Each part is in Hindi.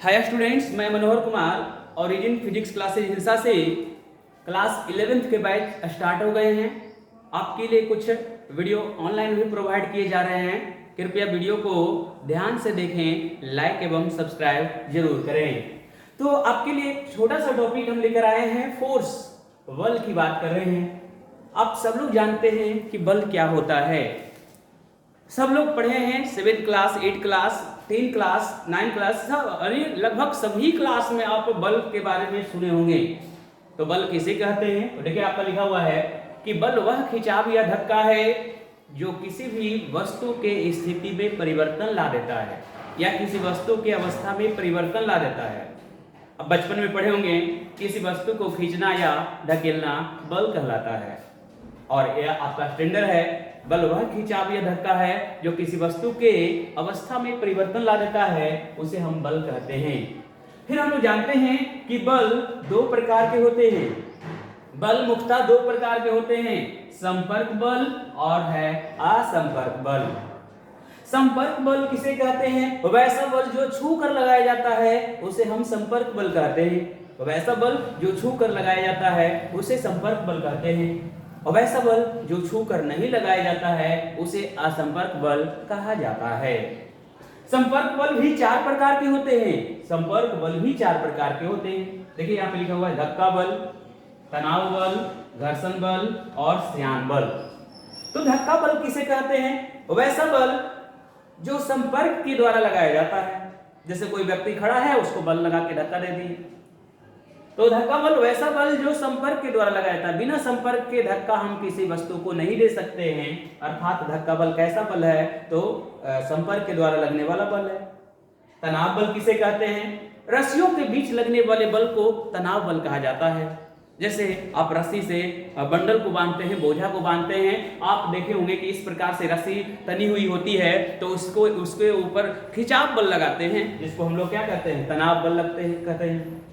हाय स्टूडेंट्स, मैं Manohar Kumar origin physics classes हिरसा से क्लास 11th के बैच स्टार्ट हो गए हैं। आपके लिए कुछ वीडियो ऑनलाइन भी प्रोवाइड किए जा रहे हैं। कृपया वीडियो को ध्यान से देखें, लाइक एवं सब्सक्राइब जरूर करें। तो आपके लिए छोटा सा टॉपिक हम लेकर आए हैं, फोर्स, बल की बात कर रहे हैं। आप सब लोग जानते हैं कि बल क्या होता है। सब लोग पढ़े हैं 7th class, 8th class, 10th class, 9th class, लगभग सभी क्लास में आप बल के बारे में सुने होंगे। तो बल किसे कहते हैं? तो देखिए आपका लिखा हुआ है कि बल वह खिंचाव या धक्का है जो किसी भी वस्तु के स्थिति में परिवर्तन ला देता है या किसी वस्तु की अवस्था में परिवर्तन ला देता है। अब बचपन में पढ़े होंगे, किसी वस्तु को खींचना या धकेलना बल कहलाता है। और यह आपका स्टैंडर्ड है, बल वह खिंचाव या धक्का है जो किसी वस्तु के अवस्था में परिवर्तन ला देता है, उसे हम बल कहते हैं। फिर हम लोग जानते हैं कि बल दो प्रकार के होते हैं। बल मुख्यतः दो प्रकार के होते हैं, संपर्क बल और है असंपर्क बल। संपर्क बल किसे कहते हैं? वैसा बल जो छू कर लगाया जाता है उसे हम संपर्क बल कहते हैं। वैसा बल जो छू कर लगाया जाता है उसे संपर्क बल कहते हैं। और वैसा बल जो छू कर नहीं लगाया जाता है उसे असंपर्क बल कहा जाता है। संपर्क बल भी चार प्रकार के होते हैं। संपर्क बल भी चार प्रकार के होते हैं। देखिए यहाँ पे लिखा हुआ है धक्का बल, तनाव बल, घर्षण बल और श्यान बल। तो धक्का बल किसे कहते हैं? वैसा बल जो संपर्क के द्वारा लगाया जाता है। जैसे कोई व्यक्ति खड़ा है, उसको बल लगा के धक्का दे दिए, तो धक्का बल वैसा बल जो संपर्क के द्वारा लगाया जाता है। बिना संपर्क के धक्का हम किसी वस्तु को नहीं दे सकते हैं। अर्थात धक्का बल कैसा बल है? तो संपर्क के द्वारा लगने वाला बल है। तनाव बल किसे कहते हैं? रस्सियों के बीच लगने वाले बल को तनाव बल कहा जाता है। जैसे आप रस्सी से बंडल को बांधते हैं, बोझा को बांधते हैं, आप देखे होंगे कि इस प्रकार से रस्सी तनी हुई होती है, तो उसके ऊपर खिंचाव बल लगाते हैं, जिसको हम लोग क्या कहते हैं? तनाव बल कहते हैं।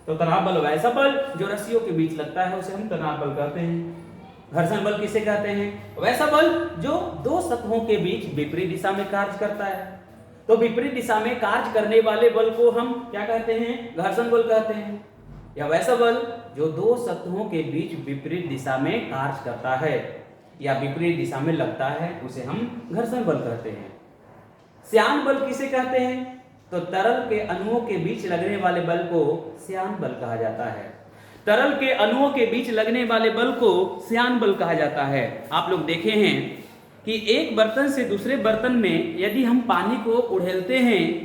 तो तनाव बल वैसा बल जो रस्सियों के बीच लगता है उसे हम तनाव बल कहते हैं। घर्षण बल किसे कहते हैं? वैसा बल जो दो सतहों के बीच विपरीत दिशा में कार्य करता है। तो विपरीत दिशा में कार्य करने वाले बल को हम क्या कहते हैं? घर्षण बल कहते हैं। या वैसा बल जो दो सतहों के बीच विपरीत दिशा में कार्य करता है या विपरीत दिशा में लगता है उसे हम घर्षण बल कहते हैं। श्यान बल किसे कहते हैं? तो तरल के अणुओं के बीच लगने वाले बल को श्यान बल कहा जाता है। तरल के अणुओं के बीच लगने वाले बल को श्यान बल कहा जाता है। आप लोग देखे हैं कि एक बर्तन से दूसरे बर्तन में यदि हम पानी को उड़ेलते हैं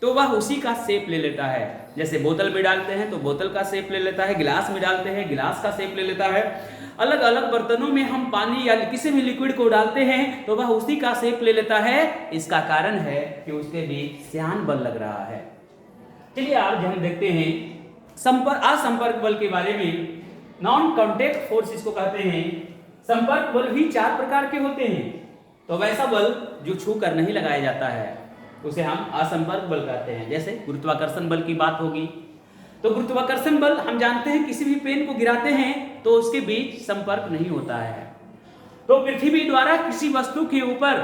तो वह उसी का शेप ले लेता है। जैसे बोतल में डालते हैं तो बोतल का शेप ले लेता है, गिलास में डालते हैं गिलास का शेप ले लेता है। अलग अलग बर्तनों में हम पानी या किसी भी लिक्विड को डालते हैं तो वह उसी का शेप ले लेता है। इसका कारण है कि उसके बीच श्यान बल लग रहा है। चलिए आज हम देखते हैं असंपर्क बल के बारे में। नॉन कॉन्टेक्ट फोर्स इसको कहते हैं। संपर्क बल भी चार प्रकार के होते हैं। तो वैसा बल जो छू कर नहीं लगाया जाता है उसे हम असंपर्क बल कहते हैं। जैसे गुरुत्वाकर्षण बल की बात होगी, तो गुरुत्वाकर्षण बल हम जानते हैं किसी भी पेन को गिराते हैं तो उसके बीच संपर्क नहीं होता है। तो पृथ्वी द्वारा किसी वस्तु के ऊपर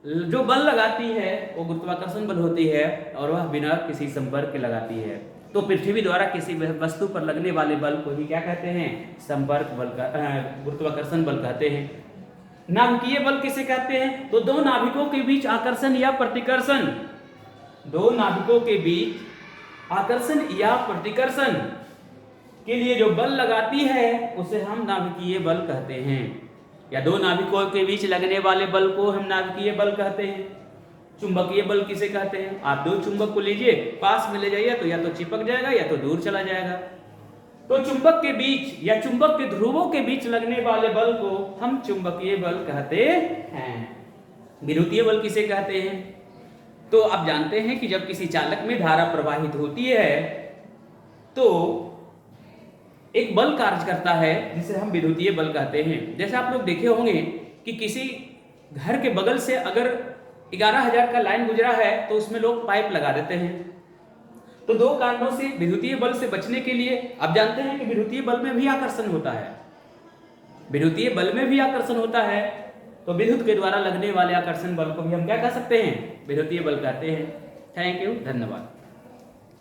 जो बल लगाती है वो गुरुत्वाकर्षण बल होती है और वह बिना किसी संपर्क के लगाती है। तो पृथ्वी द्वारा किसी वस्तु पर लगने वाले बल को ही क्या कहते हैं? संपर्क बल गुरुत्वाकर्षण बल कहते हैं। नाभिकीय बल किसे कहते हैं? तो दो नाभिकों के बीच आकर्षण या प्रतिकर्षण, दो नाभिकों के बीच आकर्षण या प्रतिकर्षण के लिए जो बल लगाती है उसे हम नाभिकीय बल कहते हैं। या दो नाभिकों के बीच लगने वाले बल को हम नाभिकीय बल कहते हैं। चुंबकीय बल किसे कहते हैं? आप दो चुंबक को लीजिए, पास में ले जाइए तो या तो चिपक जाएगा या तो दूर चला जाएगा। तो चुंबक के बीच या चुंबक के ध्रुवों के बीच लगने वाले बल को हम चुंबकीय बल कहते हैं। विद्युतीय बल किसे कहते हैं? तो आप जानते हैं कि जब किसी चालक में धारा प्रवाहित होती है तो एक बल कार्य करता है जिसे हम विद्युतीय बल कहते हैं। जैसे आप लोग देखे होंगे कि किसी घर के बगल से अगर 11,000 का लाइन गुजरा है तो उसमें लोग पाइप लगा देते हैं। तो दो कारणों से विद्युतीय बल से बचने के लिए आप जानते हैं कि विद्युतीय बल में भी आकर्षण होता है। विद्युतीय बल में भी आकर्षण होता है, तो विद्युत के द्वारा लगने वाले आकर्षण बल को भी हम क्या कह सकते हैं? विद्युतीय बल कहते हैं। थैंक यू, धन्यवाद।